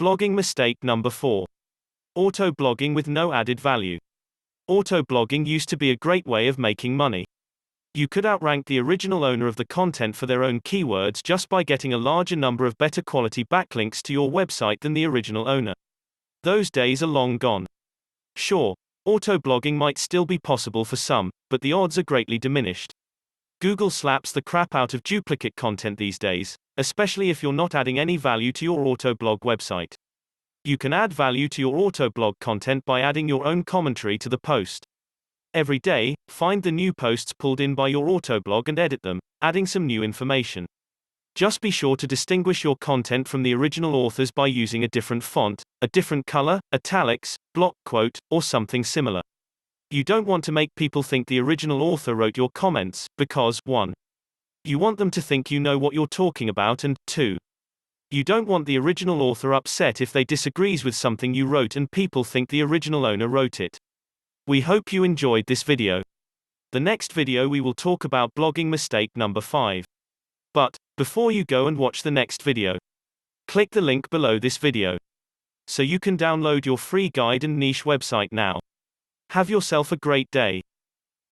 Blogging mistake number 4. Auto-blogging with no added value. Auto-blogging used to be a great way of making money. You could outrank the original owner of the content for their own keywords just by getting a larger number of better quality backlinks to your website than the original owner. Those days are long gone. Sure, auto-blogging might still be possible for some, but the odds are greatly diminished. Google slaps the crap out of duplicate content these days, especially if you're not adding any value to your autoblog website. You can add value to your autoblog content by adding your own commentary to the post. Every day, find the new posts pulled in by your autoblog and edit them, adding some new information. Just be sure to distinguish your content from the original authors by using a different font, a different color, italics, block quote, or something similar. You don't want to make people think the original author wrote your comments, because 1. You want them to think you know what you're talking about, and 2. You don't want the original author upset if they disagrees with something you wrote and people think the original owner wrote it. We hope you enjoyed this video. The next video we will talk about blogging mistake number 5. But, before you go and watch the next video, click the link below this video, so you can download your free guide and niche website now. Have yourself a great day.